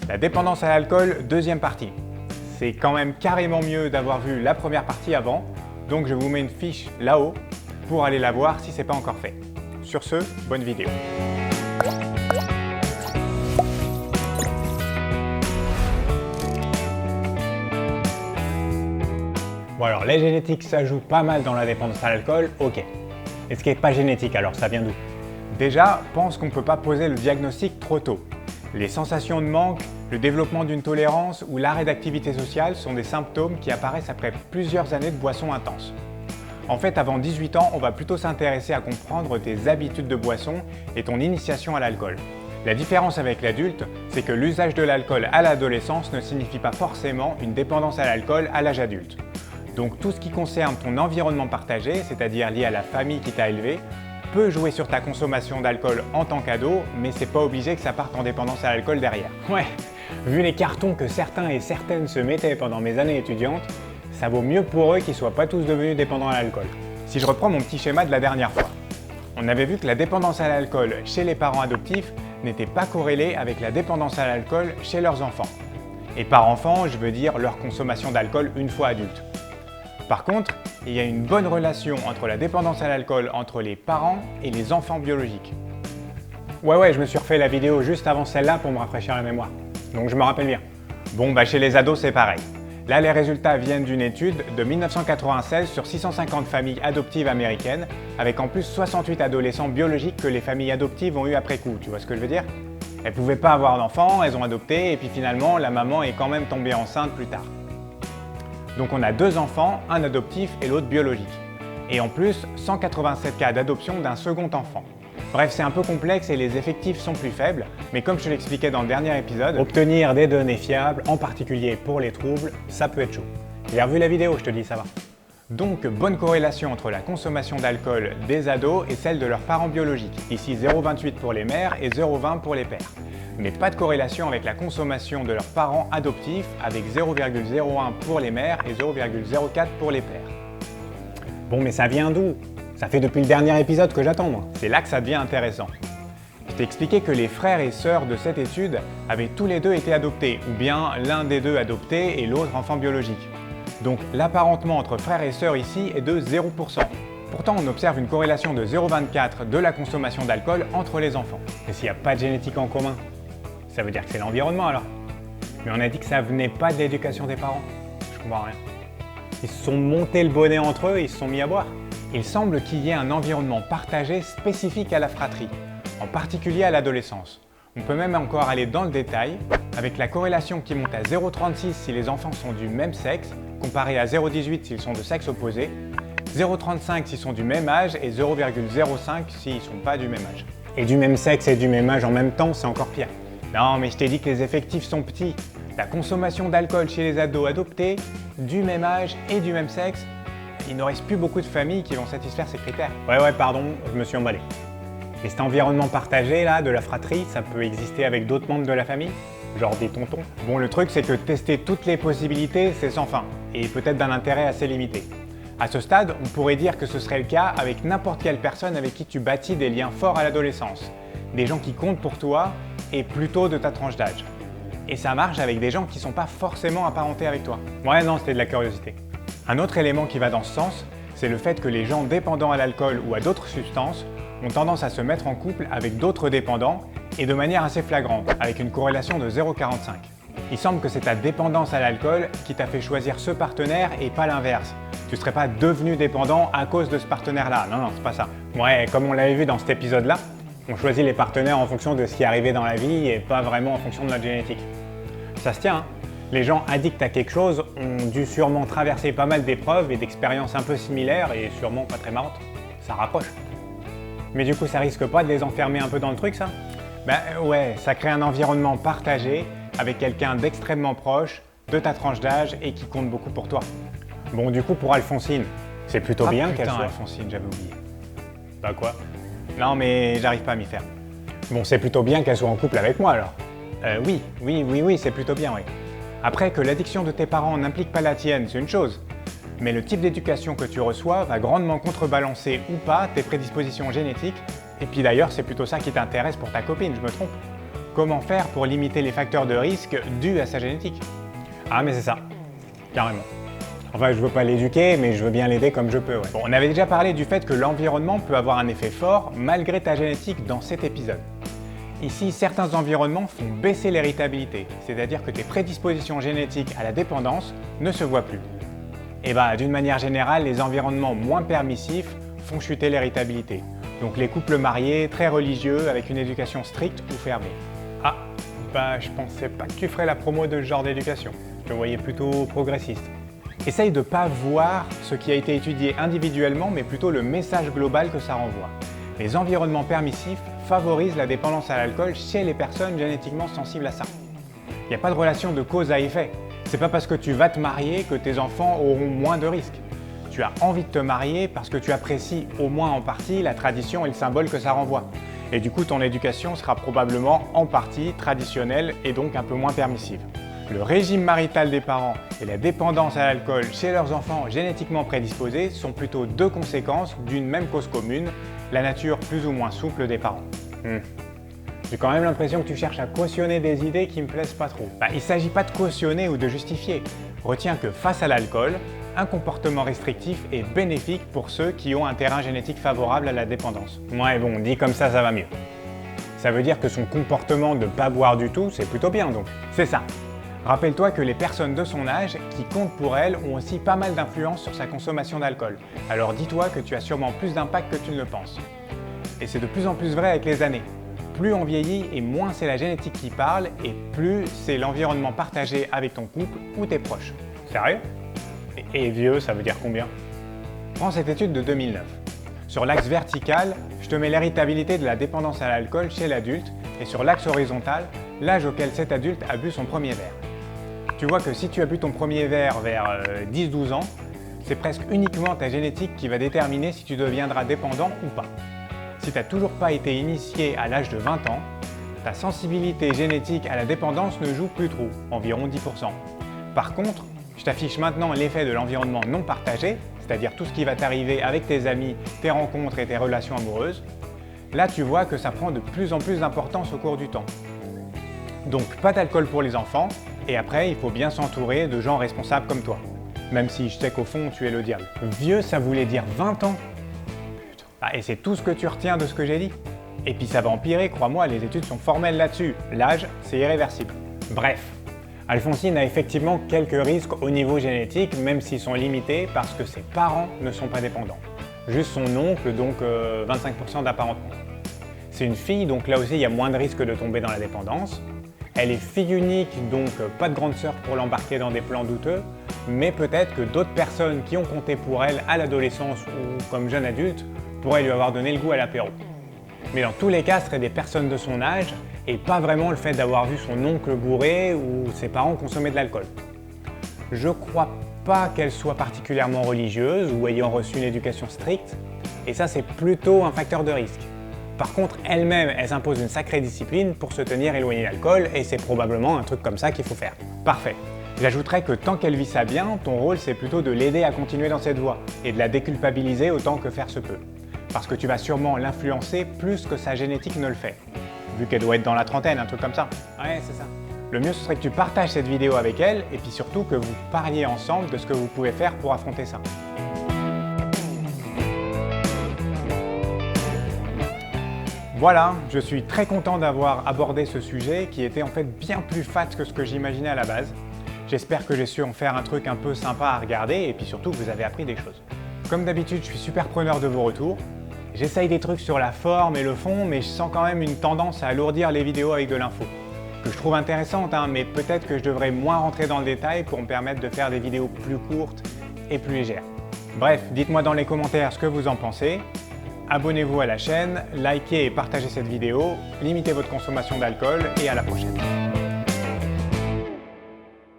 La dépendance à l'alcool, deuxième partie. C'est quand même carrément mieux d'avoir vu la première partie avant, donc je vous mets une fiche là-haut pour aller la voir si ce n'est pas encore fait. Sur ce, bonne vidéo. Bon alors, la génétique, ça joue pas mal dans la dépendance à l'alcool, ok. Et ce qui n'est pas génétique, alors ça vient d'où? Déjà, pense qu'on ne peut pas poser le diagnostic trop tôt. Les sensations de manque, le développement d'une tolérance ou l'arrêt d'activité sociale sont des symptômes qui apparaissent après plusieurs années de boissons intenses. En fait, avant 18 ans, on va plutôt s'intéresser à comprendre tes habitudes de boisson et ton initiation à l'alcool. La différence avec l'adulte, c'est que l'usage de l'alcool à l'adolescence ne signifie pas forcément une dépendance à l'alcool à l'âge adulte. Donc tout ce qui concerne ton environnement partagé, c'est-à-dire lié à la famille qui t'a élevé, peut jouer sur ta consommation d'alcool en tant qu'ado, mais c'est pas obligé que ça parte en dépendance à l'alcool derrière. Ouais, vu les cartons que certains et certaines se mettaient pendant mes années étudiantes, ça vaut mieux pour eux qu'ils soient pas tous devenus dépendants à l'alcool. Si je reprends mon petit schéma de la dernière fois, on avait vu que la dépendance à l'alcool chez les parents adoptifs n'était pas corrélée avec la dépendance à l'alcool chez leurs enfants. Et par enfant, je veux dire leur consommation d'alcool une fois adulte. Par contre, il y a une bonne relation entre la dépendance à l'alcool entre les parents et les enfants biologiques. Ouais, je me suis refait la vidéo juste avant celle-là pour me rafraîchir la mémoire. Donc je me rappelle bien. Bon, chez les ados, c'est pareil. Là, les résultats viennent d'une étude de 1996 sur 650 familles adoptives américaines, avec en plus 68 adolescents biologiques que les familles adoptives ont eu après coup. Tu vois ce que je veux dire? Elles ne pouvaient pas avoir d'enfants, elles ont adopté, et puis finalement, la maman est quand même tombée enceinte plus tard. Donc on a deux enfants, un adoptif et l'autre biologique. Et en plus, 187 cas d'adoption d'un second enfant. Bref, c'est un peu complexe et les effectifs sont plus faibles, mais comme je te l'expliquais dans le dernier épisode, obtenir des données fiables, en particulier pour les troubles, ça peut être chaud. J'ai revu la vidéo, je te dis, ça va. Donc, bonne corrélation entre la consommation d'alcool des ados et celle de leurs parents biologiques. Ici 0,28 pour les mères et 0,20 pour les pères. Mais pas de corrélation avec la consommation de leurs parents adoptifs avec 0,01 pour les mères et 0,04 pour les pères. Bon, mais ça vient d'où? Ça fait depuis le dernier épisode que j'attends, moi. C'est là que ça devient intéressant. Je t'ai expliqué que les frères et sœurs de cette étude avaient tous les deux été adoptés, ou bien l'un des deux adopté et l'autre enfant biologique. Donc l'apparentement entre frères et sœurs ici est de 0%. Pourtant, on observe une corrélation de 0,24 de la consommation d'alcool entre les enfants. Et s'il n'y a pas de génétique en commun, ça veut dire que c'est l'environnement alors. Mais on a dit que ça venait pas de l'éducation des parents. Je comprends rien. Ils se sont montés le bonnet entre eux et ils se sont mis à boire. Il semble qu'il y ait un environnement partagé spécifique à la fratrie, en particulier à l'adolescence. On peut même encore aller dans le détail, avec la corrélation qui monte à 0,36 si les enfants sont du même sexe, comparé à 0,18 s'ils sont de sexe opposé, 0,35 s'ils sont du même âge et 0,05 s'ils ne sont pas du même âge. Et du même sexe et du même âge en même temps, c'est encore pire. Non, mais je t'ai dit que les effectifs sont petits. La consommation d'alcool chez les ados adoptés, du même âge et du même sexe, il ne reste plus beaucoup de familles qui vont satisfaire ces critères. Ouais, pardon, je me suis emballé. Et cet environnement partagé, là, de la fratrie, ça peut exister avec d'autres membres de la famille? Genre des tontons? Bon, le truc, c'est que tester toutes les possibilités, c'est sans fin, et peut-être d'un intérêt assez limité. À ce stade, on pourrait dire que ce serait le cas avec n'importe quelle personne avec qui tu bâtis des liens forts à l'adolescence. Des gens qui comptent pour toi, et plutôt de ta tranche d'âge. Et ça marche avec des gens qui ne sont pas forcément apparentés avec toi. Ouais, non, c'était de la curiosité. Un autre élément qui va dans ce sens, c'est le fait que les gens dépendants à l'alcool ou à d'autres substances ont tendance à se mettre en couple avec d'autres dépendants et de manière assez flagrante, avec une corrélation de 0,45. Il semble que c'est ta dépendance à l'alcool qui t'a fait choisir ce partenaire et pas l'inverse. Tu ne serais pas devenu dépendant à cause de ce partenaire-là. Non, c'est pas ça. Ouais, comme on l'avait vu dans cet épisode-là, on choisit les partenaires en fonction de ce qui est arrivé dans la vie et pas vraiment en fonction de notre génétique. Ça se tient, hein? Les gens addicts à quelque chose ont dû sûrement traverser pas mal d'épreuves et d'expériences un peu similaires et sûrement pas très marrantes. Ça rapproche. Mais du coup, ça risque pas de les enfermer un peu dans le truc, ça? Ouais, ça crée un environnement partagé avec quelqu'un d'extrêmement proche, de ta tranche d'âge et qui compte beaucoup pour toi. Bon, du coup, pour Alphonsine, c'est plutôt bien qu'elle soit... Alphonsine, j'avais oublié. Bah quoi? Non, mais j'arrive pas à m'y faire. Bon, c'est plutôt bien qu'elle soit en couple avec moi, alors. Oui, c'est plutôt bien, oui. Après, que l'addiction de tes parents n'implique pas la tienne, c'est une chose. Mais le type d'éducation que tu reçois va grandement contrebalancer ou pas tes prédispositions génétiques. Et puis d'ailleurs, c'est plutôt ça qui t'intéresse pour ta copine, je me trompe? Comment faire pour limiter les facteurs de risque dus à sa génétique? Ah mais c'est ça, carrément. Enfin, je veux pas l'éduquer, mais je veux bien l'aider comme je peux. Ouais. Bon, on avait déjà parlé du fait que l'environnement peut avoir un effet fort malgré ta génétique dans cet épisode. Ici, certains environnements font baisser l'héritabilité, c'est-à-dire que tes prédispositions génétiques à la dépendance ne se voient plus. Et d'une manière générale, les environnements moins permissifs font chuter l'héritabilité. Donc les couples mariés, très religieux, avec une éducation stricte ou fermée. Ah, je pensais pas que tu ferais la promo de ce genre d'éducation. Je te voyais plutôt progressiste. Essaye de ne pas voir ce qui a été étudié individuellement, mais plutôt le message global que ça renvoie. Les environnements permissifs favorisent la dépendance à l'alcool chez les personnes génétiquement sensibles à ça. Il n'y a pas de relation de cause à effet. C'est pas parce que tu vas te marier que tes enfants auront moins de risques. Tu as envie de te marier parce que tu apprécies au moins en partie la tradition et le symbole que ça renvoie. Et du coup, ton éducation sera probablement en partie traditionnelle et donc un peu moins permissive. Le régime marital des parents et la dépendance à l'alcool chez leurs enfants génétiquement prédisposés sont plutôt deux conséquences d'une même cause commune, la nature plus ou moins souple des parents. J'ai quand même l'impression que tu cherches à cautionner des idées qui me plaisent pas trop. Il ne s'agit pas de cautionner ou de justifier. Retiens que face à l'alcool, un comportement restrictif est bénéfique pour ceux qui ont un terrain génétique favorable à la dépendance. Ouais bon, dit comme ça va mieux. Ça veut dire que son comportement de ne pas boire du tout, c'est plutôt bien donc. C'est ça. Rappelle-toi que les personnes de son âge qui comptent pour elle ont aussi pas mal d'influence sur sa consommation d'alcool. Alors dis-toi que tu as sûrement plus d'impact que tu ne le penses. Et c'est de plus en plus vrai avec les années. Plus on vieillit et moins c'est la génétique qui parle et plus c'est l'environnement partagé avec ton couple ou tes proches. Sérieux? Et vieux, ça veut dire combien? Prends cette étude de 2009. Sur l'axe vertical, je te mets l'héritabilité de la dépendance à l'alcool chez l'adulte et sur l'axe horizontal, l'âge auquel cet adulte a bu son premier verre. Tu vois que si tu as bu ton premier verre vers 10-12 ans, c'est presque uniquement ta génétique qui va déterminer si tu deviendras dépendant ou pas. Si tu n'as toujours pas été initié à l'âge de 20 ans, ta sensibilité génétique à la dépendance ne joue plus trop, environ 10%. Par contre, je t'affiche maintenant l'effet de l'environnement non partagé, c'est-à-dire tout ce qui va t'arriver avec tes amis, tes rencontres et tes relations amoureuses. Là, tu vois que ça prend de plus en plus d'importance au cours du temps. Donc, pas d'alcool pour les enfants, et après, il faut bien s'entourer de gens responsables comme toi. Même si je sais qu'au fond, tu es le diable. Vieux, ça voulait dire 20 ans. Et c'est tout ce que tu retiens de ce que j'ai dit. Et puis ça va empirer, crois-moi, les études sont formelles là-dessus. L'âge, c'est irréversible. Bref, Alphonsine a effectivement quelques risques au niveau génétique, même s'ils sont limités parce que ses parents ne sont pas dépendants. Juste son oncle, donc 25% d'apparentement. C'est une fille, donc là aussi il y a moins de risques de tomber dans la dépendance. Elle est fille unique, donc pas de grande sœur pour l'embarquer dans des plans douteux, mais peut-être que d'autres personnes qui ont compté pour elle à l'adolescence ou comme jeune adulte pourraient lui avoir donné le goût à l'apéro. Mais dans tous les cas, ce seraient des personnes de son âge et pas vraiment le fait d'avoir vu son oncle bourré ou ses parents consommer de l'alcool. Je crois pas qu'elle soit particulièrement religieuse ou ayant reçu une éducation stricte, et ça c'est plutôt un facteur de risque. Par contre, elle-même, elle s'impose une sacrée discipline pour se tenir éloignée de l'alcool et c'est probablement un truc comme ça qu'il faut faire. Parfait. J'ajouterais que tant qu'elle vit ça bien, ton rôle c'est plutôt de l'aider à continuer dans cette voie et de la déculpabiliser autant que faire se peut. Parce que tu vas sûrement l'influencer plus que sa génétique ne le fait. Vu qu'elle doit être dans la trentaine, un truc comme ça. Ouais, c'est ça. Le mieux ce serait que tu partages cette vidéo avec elle et puis surtout que vous parliez ensemble de ce que vous pouvez faire pour affronter ça. Voilà, je suis très content d'avoir abordé ce sujet qui était en fait bien plus fat que ce que j'imaginais à la base. J'espère que j'ai su en faire un truc un peu sympa à regarder et puis surtout que vous avez appris des choses. Comme d'habitude, je suis super preneur de vos retours. J'essaye des trucs sur la forme et le fond, mais je sens quand même une tendance à alourdir les vidéos avec de l'info. Que je trouve intéressante, mais peut-être que je devrais moins rentrer dans le détail pour me permettre de faire des vidéos plus courtes et plus légères. Bref, dites-moi dans les commentaires ce que vous en pensez. Abonnez-vous à la chaîne, likez et partagez cette vidéo, limitez votre consommation d'alcool et à la prochaine.